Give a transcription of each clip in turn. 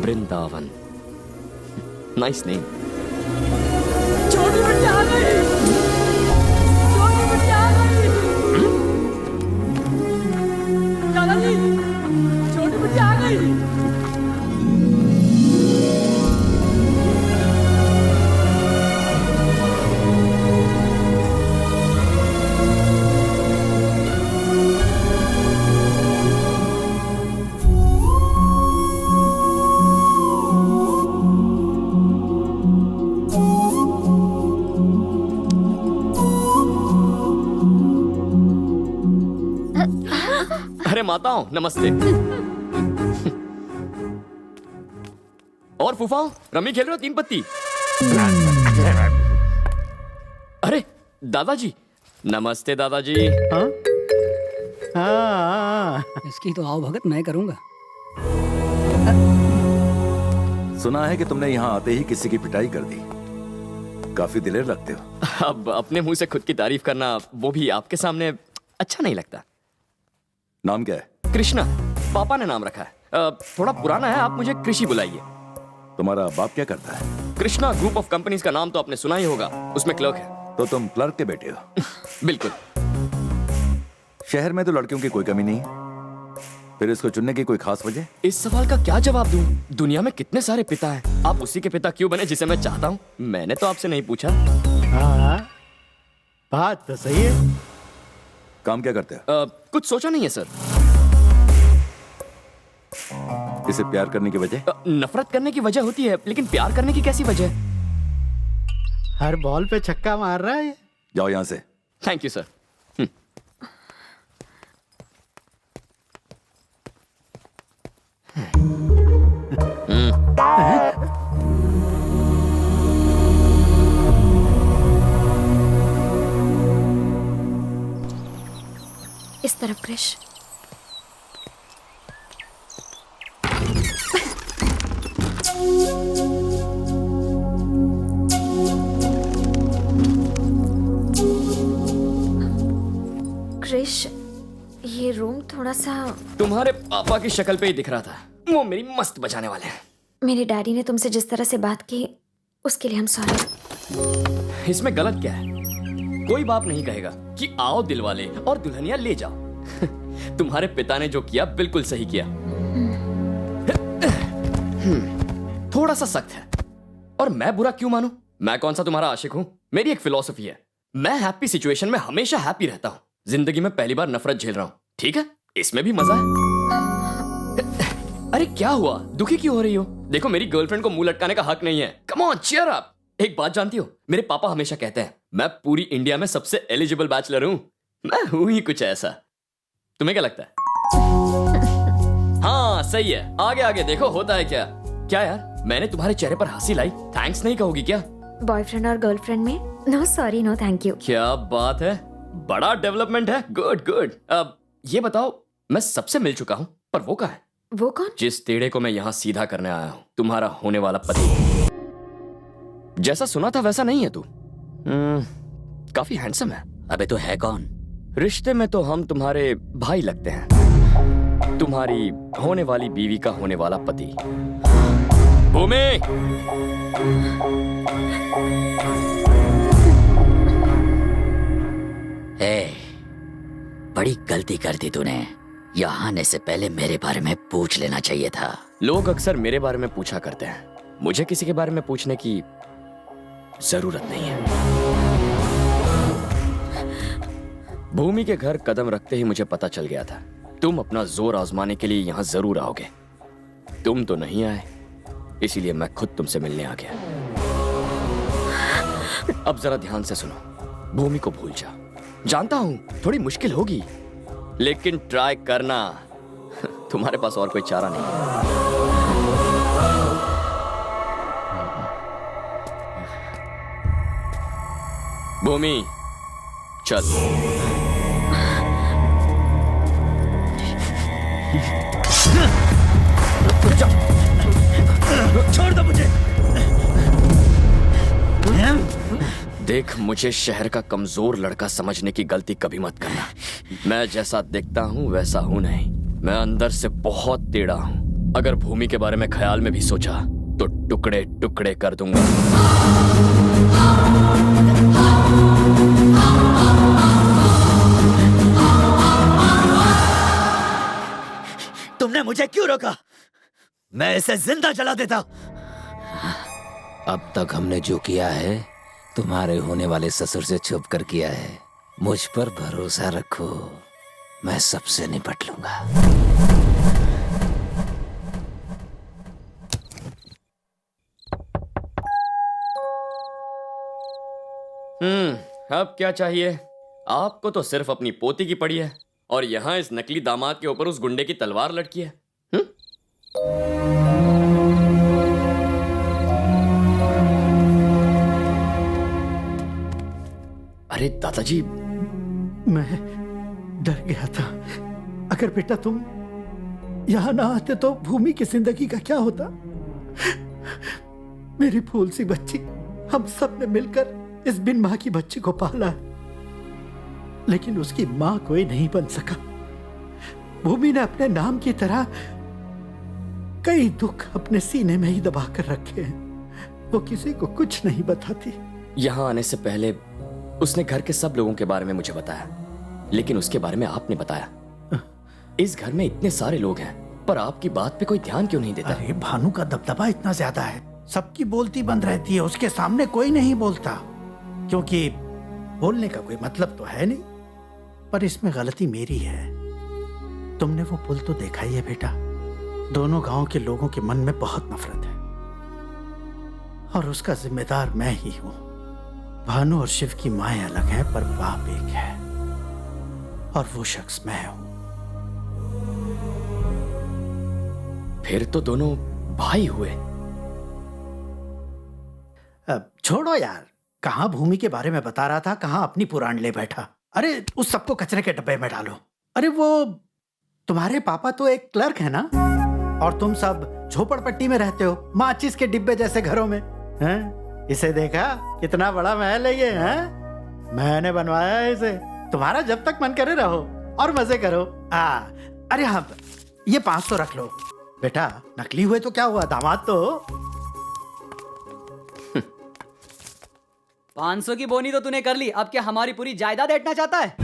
Vrindavan. Nice name. छोटी बिटिया आ गई। छोटी बिटिया आ गई। दादाजी, छोटी बिटिया आ गई। अरे माताओं, नमस्ते। और फूफाओं, रमी खेल रहे हो 3 पत्ती? अरे दादाजी, नमस्ते दादाजी। इसकी तो आओ भगत मैं करूंगा। सुना है कि तुमने यहाँ आते ही किसी की पिटाई कर दी। काफी दिलेर लगते हो। अब अपने मुंह से खुद की तारीफ करना, वो भी आपके सामने, अच्छा नहीं लगता। नाम क्या है? कृष्णा, पापा ने नाम रखा है। थोड़ा पुराना है, आप मुझे कृषि बुलाइए। तुम्हारा बाप क्या करता है? कृष्णा ग्रुप ऑफ कंपनीज का नाम तो आपने सुना ही होगा, उसमें क्लर्क है। तो तुम क्लर्क के बेटे हो? बिल्कुल। शहर में तो लड़कियों की कोई कमी नहीं है, फिर इसको चुनने की कोई खास वजह? इस सवाल का क्या जवाब दूं? दुनिया में कितने सारे पिता हैं, आप उसी के पिता क्यों बने जिसे मैं चाहता हूं? मैंने तो आपसे नहीं पूछा। हाँ, बात तो सही है। काम क्या करते हो? कुछ सोचा नहीं है सर। इसे प्यार करने की वजह? नफरत करने की वजह होती है, लेकिन प्यार करने की कैसी वजह? हर बॉल पे छक्का मार रहा है। जाओ यहाँ से। Thank you sir. इस तरफ क्रिश। क्रिश, ये रूम थोड़ा सा। तुम्हारे पापा की शक्ल पे ही दिख रहा था, वो मेरी मस्त बजाने वाले हैं। मेरे डैडी ने तुमसे जिस तरह से बात की, उसके लिए हम सॉरी। इसमें गलत क्या है? कोई बाप नहीं कहेगा कि आओ दिलवाले और दुल्हनिया ले जाओ। तुम्हारे पिता ने जो किया बिल्कुल सही किया। थोड़ा सा सख्त है, और मैं बुरा क्यों मानूं? मैं कौन सा तुम्हारा आशिक हूं? मेरी एक फिलॉसफी है, मैं हैप्पी सिचुएशन में हमेशा हैप्पी रहता हूं। जिंदगी में पहली बार नफरत झेल रहा हूं, ठीक है? इसमें भी मजा है। अरे क्या हुआ, दुखी क्यों हो रही हो? देखो, मेरी गर्लफ्रेंड को मुंह लटकाने का हक नहीं है। Come on, cheer up. एक बात जानती हो, मेरे पापा हमेशा कहते हैं मैं पूरी इंडिया में सबसे एलिजिबल बैचलर हूं। मैं हूं ही कुछ ऐसा। तुम्हें क्या लगता है? हाँ सही है, आगे आगे देखो होता है क्या। क्या यार, मैंने तुम्हारे चेहरे पर हंसी लाई, थैंक्स नहीं कहोगी क्या? बॉयफ्रेंड और गर्लफ्रेंड में no sorry no thank you. क्या बात है, बड़ा डेवलपमेंट है। Good good. अब ये बताओ, मैं सबसे मिल चुका हूं, पर वो कहाँ है? वो कौन? जिस टेढ़े को मैं यहाँ सीधा करने आया हूँ, तुम्हारा होने वाला पति। जैसा सुना था वैसा नहीं है तू। काफी हैंडसम है। अबे तो है कौन? रिश्ते में तो हम तुम्हारे भाई लगते हैं, तुम्हारी होने वाली बीवी का होने वाला पति। भूमि, बड़ी गलती कर दी तूने। यहाँ आने से पहले मेरे बारे में पूछ लेना चाहिए था। लोग अक्सर मेरे बारे में पूछा करते हैं, मुझे किसी के बारे में पूछने की जरूरत नहीं है। भूमि के घर कदम रखते ही मुझे पता चल गया था तुम अपना जोर आजमाने के लिए यहां जरूर आओगे। तुम तो नहीं आए, इसीलिए मैं खुद तुमसे मिलने आ गया। अब जरा ध्यान से सुनो, भूमि को भूल जा। जानता हूं थोड़ी मुश्किल होगी, लेकिन ट्राई करना। तुम्हारे पास और कोई चारा नहीं है। भूमि चल। छोड़ दो मुझे। देख, मुझे शहर का कमजोर लड़का समझने की गलती कभी मत करना। मैं जैसा दिखता हूं वैसा हूं नहीं, मैं अंदर से बहुत टेढ़ा हूं। अगर भूमि के बारे में ख्याल में भी सोचा तो टुकड़े टुकड़े कर दूंगा। तुमने मुझे क्यों रोका? मैं इसे जिंदा जला देता। अब तक हमने जो किया है तुम्हारे होने वाले ससुर से छुप कर किया है। मुझ पर भरोसा रखो, मैं सबसे निपट लूंगा। अब क्या चाहिए? आपको तो सिर्फ अपनी पोती की पड़ी है और यहाँ इस नकली दामाद के ऊपर उस गुंडे की तलवार लटकी है। अरे दादाजी, मैं डर गया था। अगर बेटा तुम यहाँ ना आते तो भूमि की जिंदगी का क्या होता। मेरी फूल सी बच्ची, हम सब ने मिलकर इस बिन मां की बच्ची को पाला है, लेकिन उसकी मां कोई नहीं बन सका। भूमि ने अपने नाम की तरह कई दुख अपने सीने में ही दबा कर रखे हैं। वो किसी को कुछ नहीं बताती। यहाँ आने से पहले उसने घर के सब लोगों के बारे में मुझे बताया, लेकिन उसके बारे में आपने बताया। इस घर में इतने सारे लोग हैं, पर आपकी बात पे कोई ध्यान क्यों नहीं देता? अरे भानु का दबदबा इतना ज्यादा है, सबकी बोलती बंद रहती है, उसके सामने कोई नहीं बोलता, क्योंकि बोलने का कोई मतलब तो है नहीं। पर इसमें गलती मेरी है। तुमने वो पुल तो देखा ही है बेटा। दोनों गांव के लोगों के मन में बहुत नफरत है और उसका जिम्मेदार मैं ही हूं। भानु और शिव की माएं अलग हैं, पर बाप एक है और वो शख्स मैं हूं। फिर तो दोनों भाई हुए। अब छोड़ो यार, कहां भूमि के बारे में बता रहा था, कहां अपनी पुराण ले बैठा। अरे उस सबको कचरे के डब्बे में डालो। अरे वो तुम्हारे पापा तो एक क्लर्क है ना, और तुम सब झोपड़पट्टी में रहते हो, माचिस के डिब्बे जैसे घरों में हैं? इसे देखा कितना बड़ा महल है ये, हैं? मैंने बनवाया है इसे। तुम्हारा जब तक मन करे रहो और मजे करो। अरे हाँ, ये 500 रख लो बेटा। नकली हुए तो क्या हुआ, दामाद तो हो। 500 की बोनी तो तूने कर ली, अब क्या हमारी पूरी जायदाद ऐंठना चाहता है?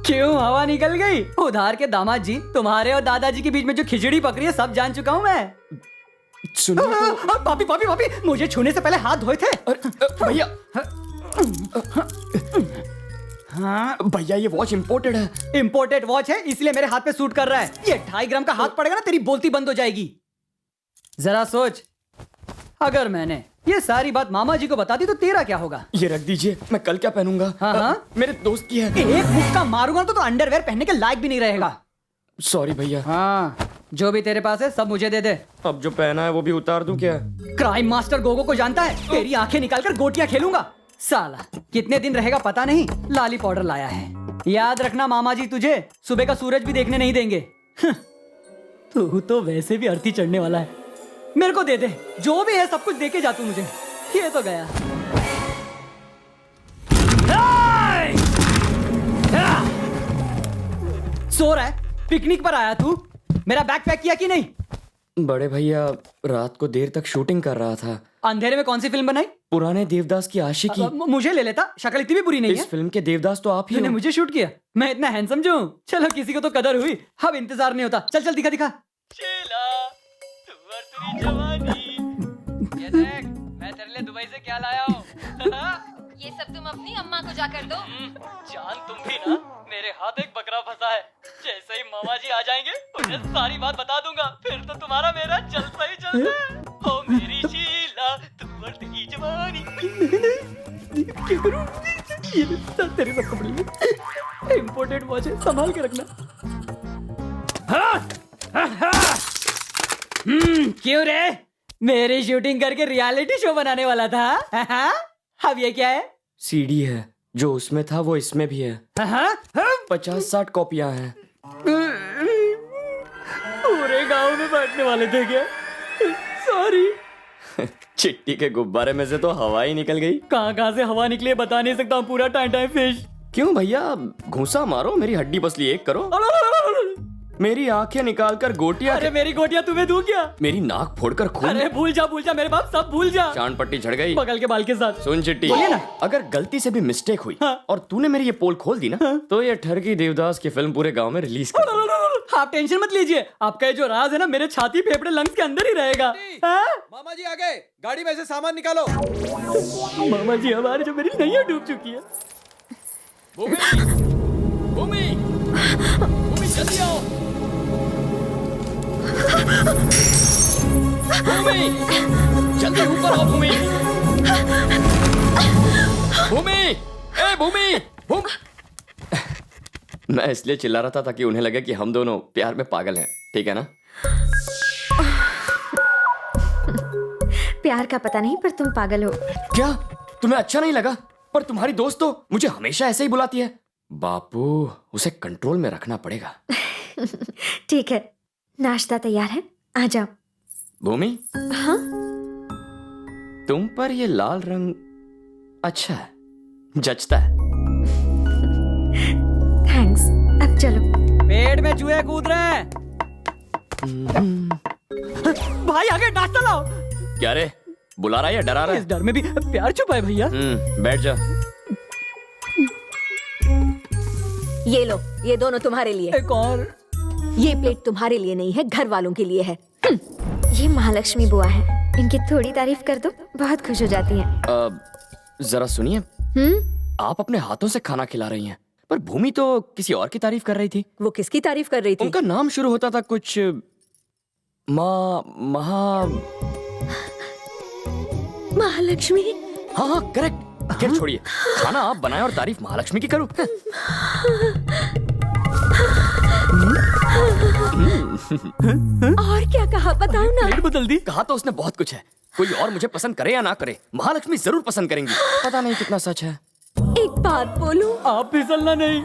क्यों हवा निकल गई? उधार के दामाद जी, तुम्हारे और दादाजी के बीच में जो खिचड़ी पकड़ी है सब जान चुका हूं मैं। सुनो तो। पापी पापी पापी, मुझे छूने से पहले हाथ धोए थे। भैया, हाँ भैया, ये वॉच इंपोर्टेड है। इंपोर्टेड वॉच है इसलिए मेरे हाथ पे सूट कर रहा है। ये 2.5 ग्राम का हाथ पड़ेगा ना, तेरी बोलती बंद हो जाएगी। जरा सोच, अगर मैंने ये सारी बात मामा जी को बता दी तो तेरा क्या होगा? ये रख दीजिए, मैं कल क्या पहनूंगा? हाँ? मेरे दोस्त की है। एक मुक्का मारूंगा तो अंडरवेयर पहनने के लायक भी नहीं रहेगा। सॉरी भैया। हाँ, जो भी तेरे पास है सब मुझे दे दे। अब जो पहना है वो भी उतार दूं क्या? क्राइम मास्टर गोगो को जानता है? तेरी आंखें निकालकर गोटियां खेलूंगा। साला कितने दिन रहेगा पता नहीं, लाली पाउडर लाया है। याद रखना मामा जी तुझे सुबह का सूरज भी देखने नहीं देंगे। तू तो वैसे भी अर्थी चढ़ने वाला है। मेरे को दे दे, जो भी है सब कुछ दे के जा तू मुझे। ये तो गया। सो रहा है? पिकनिक पर आया तू? मेरा बैग पैक किया कि नहीं? बड़े भैया, रात को देर तक शूटिंग कर रहा था। अंधेरे में कौन सी फिल्म बनाई? पुराने देवदास की आशिकी। मुझे ले लेता, शक्ल इतनी भी बुरी नहीं है। इस फिल्म के देवदास तो आप ही तूने हो। मुझे शूट किया? मैं इतना हैंडसम जो हूँ? चलो किसी को तो कदर हुई, अब इंतजार नहीं होता। चल चल दिखा दिखा। ये देख, मैं तेरे लिए दुबई से क्या लाया हूँ। ये सब तुम अपनी अम्मा को जाकर दो। जान तुम भी ना, मेरे हाथ एक बकरा फंसा है। जैसे ही मामा जी आ जाएंगे उन्हें सारी बात बता दूंगा, फिर तो तुम्हारा मेरा जलसा ही जलसा है। ओ मेरी शीला, तू बढ़ती जवानी। क्या करूं? ये तेरे सब कपड़े में इंपोर्टेड वॉच है, संभाल के रखना। क्यों रे? मेरी शूटिंग करके रियलिटी शो बनाने वाला था? अब ये क्या है? सीडी है, जो उसमें था वो इसमें भी है। 50-60 कॉपियां हैं। पूरे गांव में बांटने वाले थे क्या? सॉरी। चिट्टी के गुब्बारे में से तो हवा ही निकल गई। कहाँ से हवा निकली है बता नहीं सकता हूँ। पूरा टाइम टाइम फिश। क्यों भैया, घूंसा मारो, मेरी हड्डी पसली एक करो, मेरी आंखें निकालकर गोटियां, अरे मेरी गोटियां तुम्हें दूं क्या? मेरी नाक फोड़कर खून, अरे भूल जा मेरे बाप, सब भूल जा। चांद पट्टी झड़ गई बगल के बाल के साथ। सुन चिट्टी, बोलिए ना। अगर गलती से भी मिस्टेक हुई हाँ। और तूने मेरी ये पोल खोल दी ना, तो ये ठरकी देवदास की फिल्म पूरे गांव में रिलीज कर दूंगा। आप टेंशन मत लीजिए, आपका ये जो राज है ना मेरे छाती फेफड़े लंग्स के अंदर ही रहेगा। हाँ? मामा जी आ गए, गाड़ी में से सामान निकालो। मामा जी हमारे जो मेरी नैया डूब चुकी है। भूमि, भूमि, भूमि जल्दी आओ। भूमि, जल्दी ऊपर आओ भूमि। भूमि, ए भूमि, मैं इसलिए चिल्ला रहा था ताकि उन्हें लगे कि हम दोनों प्यार में पागल हैं, ठीक है ना? प्यार का पता नहीं पर तुम पागल हो। क्या तुम्हें अच्छा नहीं लगा? पर तुम्हारी दोस्त तो मुझे हमेशा ऐसे ही बुलाती है। बापू, उसे कंट्रोल में रखना पड़ेगा। ठीक है, नाश्ता तैयार है, आ जाओ। भूमि, हाँ? तुम पर ये लाल रंग अच्छा है, जचता है। थैंक्स, अब चलो। पेट में चूहे कूद रहे हैं। भाई आगे नाश्ता लाओ। क्या रे, बुला रहा है या डरा रहा इस है? डर में भी प्यार छुपा है भैया। बैठ जा। ये लो, ये दोनों तुम्हारे लिए। एक और। ये प्लेट तुम्हारे लिए नहीं है, घर वालों के लिए है। ये महालक्ष्मी बुआ है, इनकी थोड़ी तारीफ कर दो, बहुत खुश हो जाती हैं। जरा सुनिए, आप अपने हाथों से खाना खिला रही हैं, पर भूमि तो किसी और की तारीफ कर रही थी। वो किसकी तारीफ कर रही थी? उनका नाम शुरू होता था कुछ महालक्ष्मी। हाँ हाँ करेक्ट। खैर छोड़िए, खाना आप बनाएं और तारीफ महालक्ष्मी की करूं। और क्या कहा, बताओ ना। प्लेट बदल दी। कहा तो उसने बहुत कुछ है, कोई और मुझे पसंद करे या ना करे, महालक्ष्मी जरूर पसंद करेंगी। पता नहीं कितना सच है। एक बात बोलूं, आप फिसलना नहीं।